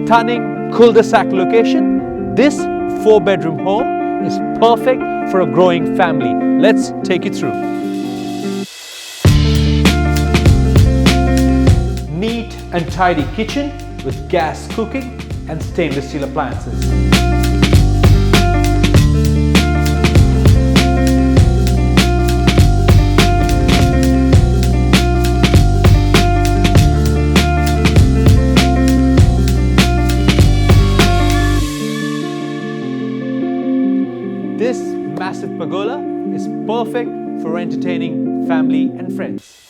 stunning cul-de-sac location, this 4-bedroom home is perfect for a growing family. Let's take you through. Neat and tidy kitchen with gas cooking and stainless steel appliances. This massive pergola is perfect for entertaining family and friends.